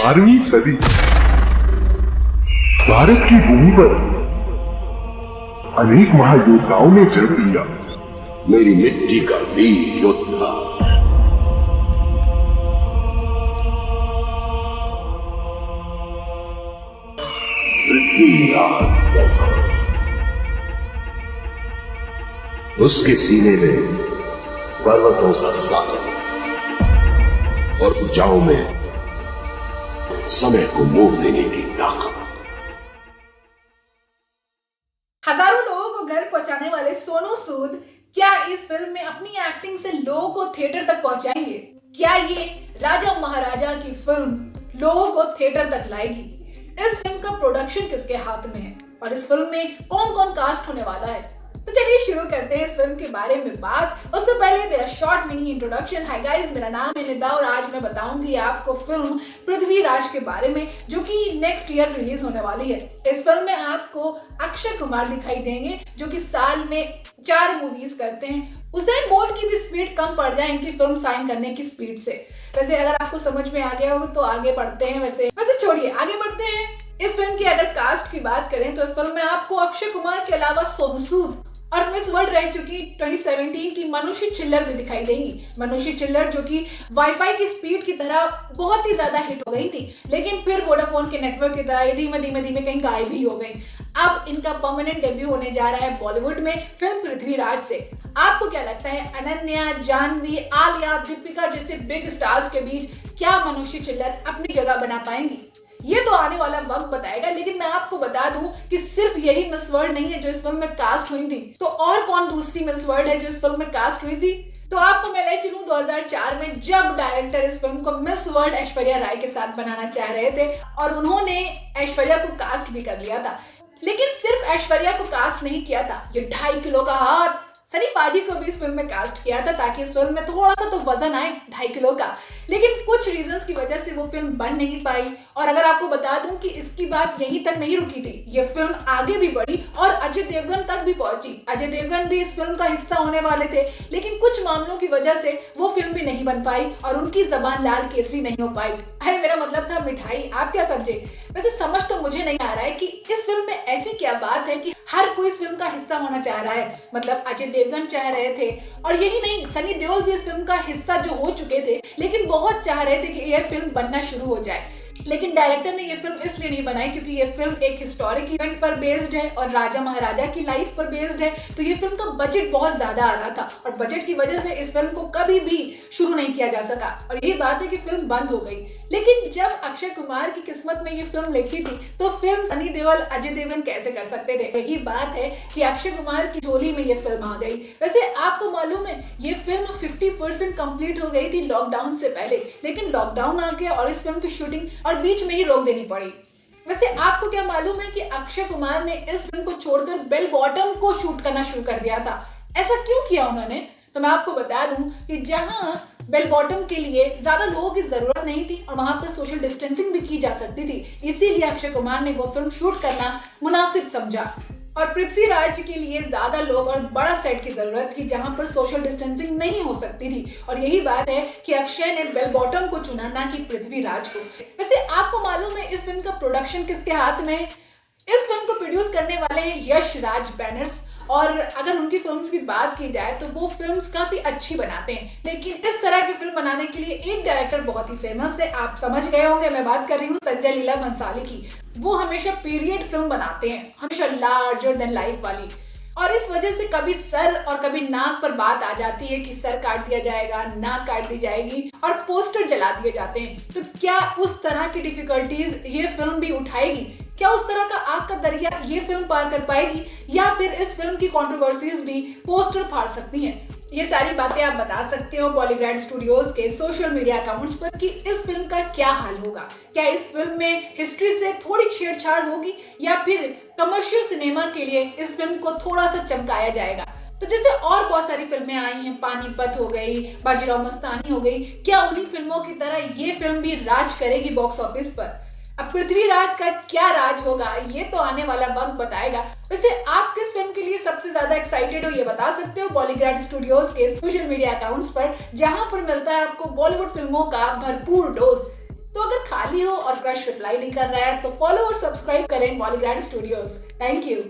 12वीं सदी भारत की भूमि पर अनेक महायोद्धाओं ने जन्म लिया। मेरी मिट्टी का वीर योद्धा, पृथ्वीराज चौहान। उसके सीने में पर्वतों सा साहस और भुजाओं में समय को मोड़ देने की ताकत। हजारों लोगों को घर पहुंचाने वाले सोनू सूद क्या इस फिल्म में अपनी एक्टिंग से लोगों को थिएटर तक पहुंचाएंगे? क्या ये राजा महाराजा की फिल्म लोगों को थिएटर तक लाएगी? इस फिल्म का प्रोडक्शन किसके हाथ में है और इस फिल्म में कौन कौन कास्ट होने वाला है? तो चलिए शुरू करते हैं इस फिल्म के बारे में बात। उससे पहले मेरा short mini introduction. Hi guys, मेरा नाम है निदा और आज मैं बताऊंगी आपको फिल्म पृथ्वीराज के बारे में, जो कि नेक्स्ट ईयर रिलीज होने वाली है। इस फिल्म में आपको अक्षय कुमार दिखाई देंगे, जो कि साल में 4 मूवीज करते हैं। उसेन बोल्ट की भी स्पीड कम पड़ जाए इनकी फिल्म साइन करने की स्पीड से। वैसे अगर आपको समझ में आ गया हो तो आगे बढ़ते हैं। वैसे छोड़िए, आगे बढ़ते हैं। इस फिल्म की अगर कास्ट की बात करें तो इस फिल्म में आपको अक्षय कुमार के अलावा सोनू सूद और मिस वर्ल्ड रह चुकी 2017 की मनुषी छिल्लर भी दिखाई देंगी। मनुषी छिल्लर जो कि वाईफाई की स्पीड की तरह बहुत ही ज्यादा हिट हो गई थी, लेकिन फिर वोडाफोन के नेटवर्क की तरह धीमे धीमे कहीं गायब भी हो गई। अब इनका परमानेंट डेब्यू होने जा रहा है बॉलीवुड में फिल्म पृथ्वीराज से। आपको क्या लगता है, अनन्या, जानवी, आलिया, दीपिका जैसे बिग स्टार्स के बीच क्या मनुषी छिल्लर अपनी जगह बना पाएंगी? ये तो आने वाला वक्त बताएगा, लेकिन मैं आपको बता दूं कि सिर्फ यही मिस वर्ल्ड नहीं है जो इस फिल्म में कास्ट हुई थी। तो और कौन दूसरी मिस वर्ल्ड है जो इस फिल्म में कास्ट हुई थी? तो आपको मैं ले चलूं 2004 में, जब डायरेक्टर इस फिल्म को मिस वर्ल्ड ऐश्वर्या राय के साथ बनाना चाह रहे थे और उन्होंने ऐश्वर्या को कास्ट भी कर लिया था। लेकिन सिर्फ ऐश्वर्या को कास्ट नहीं किया था, ये 2.5 किलो का हार सनी पाजी को भी इस फिल्म में कास्ट किया था, ताकि इस फिल्म में थोड़ा सा तो वजन आए 2.5 किलो का। लेकिन कुछ रीजंस की वजह से वो फिल्म बन नहीं पाई। और अगर आपको बता दूं कि इसकी बात यहीं तक नहीं रुकी थी, ये फिल्म आगे भी बढ़ी और अजय देवगन तक भी पहुंची। अजय देवगन भी इस फिल्म का हिस्सा होने वाले थे, लेकिन कुछ मामलों की वजह से वो फिल्म भी नहीं बन पाई और उनकी जबान लाल केसरी नहीं हो पाई। अरे मेरा मतलब था मिठाई, आप क्या समझे? वैसे समझ तो मुझे नहीं आ रहा है कि इस फिल्म में ऐसी क्या बात है कि हर कोई इस फिल्म का हिस्सा होना चाह रहा है। मतलब अजय देवगन चाह रहे थे, और यही नहीं, सनी देओल भी इस फिल्म का हिस्सा जो हो चुके थे, लेकिन बहुत चाह रहे थे कि यह फिल्म बनना शुरू हो जाए। लेकिन डायरेक्टर ने ये फिल्म इसलिए नहीं बनाई क्योंकि ये फिल्म एक हिस्टोरिक इवेंट पर बेस्ड है और राजा महाराजा की लाइफ पर बेस्ड है। तो ये फिल्म का बजट बहुत ज्यादा आ रहा था और बजट की वजह से इस फिल्म को कभी भी शुरू नहीं किया जा सका और यही बात है कि फिल्म बंद हो गई। लेकिन जब अक्षय कुमार की किस्मत में ये फिल्म लिखी थी तो फिल्म सनी देओल, अजय देवगन कैसे कर सकते थे? यही बात है कि अक्षय कुमार की झोली में ये फिल्म आ गई। वैसे आपको मालूम है, ये फिल्म 50% कंप्लीट हो गई थी लॉकडाउन से पहले, लेकिन लॉकडाउन आ गया और इस फिल्म की शूटिंग और बीच में ही रोक देनी पड़ी। वैसे आपको क्या मालूम है कि अक्षय कुमार ने इस फिल्म को छोड़कर बेल बॉटम को शूट करना शुरू कर दिया था? ऐसा क्यों किया उन्होंने? तो मैं आपको बता दूं कि जहां बेल बॉटम के लिए ज्यादा लोगों की जरूरत नहीं थी और वहां पर सोशल डिस्टेंसिंग भी की जा सकती थी, इसीलिए अक्षय कुमार ने वो फिल्म शूट करना मुनासिब समझा। और पृथ्वीराज के लिए ज्यादा लोग और बड़ा सेट की जरूरत थी जहां पर सोशल डिस्टेंसिंग नहीं हो सकती थी, और यही बात है कि अक्षय ने बेल बॉटम को चुना, ना कि पृथ्वीराज को। वैसे आपको मालूम है इस फिल्म का प्रोडक्शन किसके हाथ में? इस फिल्म को प्रोड्यूस करने वाले हैं यश राज बैनर्स, और अगर उनकी फिल्म्स की बात की जाए तो वो फिल्म्स काफी अच्छी बनाते हैं। लेकिन इस तरह की फिल्म बनाने के लिए एक डायरेक्टर बहुत ही फेमस है, आप समझ गए होंगे, मैं बात कर रही हूँ संजय लीला भंसाली की। वो हमेशा पीरियड फिल्म बनाते हैं, हमेशा लार्जर देन लाइफ वाली, और इस वजह से कभी सर और कभी नाक पर बात आ जाती है कि सर काट दिया जाएगा, नाक काट दी जाएगी और पोस्टर जला दिए जाते हैं। तो क्या उस तरह की डिफिकल्टीज ये फिल्म भी उठाएगी? क्या उस तरह का आग का दरिया ये फिल्म पार कर पाएगी, या फिर इस फिल्म की कंट्रोवर्सीज भी पोस्टर फाड़ सकती हैं? ये सारी बातें आप बता सकते हो बॉलीग्रैड स्टूडियोज के सोशल मीडिया अकाउंट्स पर कि इस फिल्म का क्या हाल होगा। क्या इस फिल्म में हिस्ट्री से थोड़ी छेड़छाड़ होगी, या फिर कमर्शियल सिनेमा के लिए इस फिल्म को थोड़ा सा चमकाया जाएगा? तो जैसे और बहुत सारी फिल्में आई हैं, पानीपत हो गई, बाजीराव मस्तानी हो गई, क्या उन्हीं फिल्मों की तरह ये फिल्म भी राज करेगी बॉक्स ऑफिस पर? अब पृथ्वीराज का क्या राज होगा, ये तो आने वाला वक्त बताएगा। वैसे आप किस फिल्म के लिए सबसे ज्यादा एक्साइटेड हो, ये बता सकते हो बॉलीग्रैड स्टूडियोज के सोशल मीडिया अकाउंट्स पर, जहां पर मिलता है आपको बॉलीवुड फिल्मों का भरपूर डोज। तो अगर खाली हो और क्रश रिप्लाई नहीं कर रहा है तो फॉलो और सब्सक्राइब करें मॉलीग्रैंड स्टूडियोज। Thank you.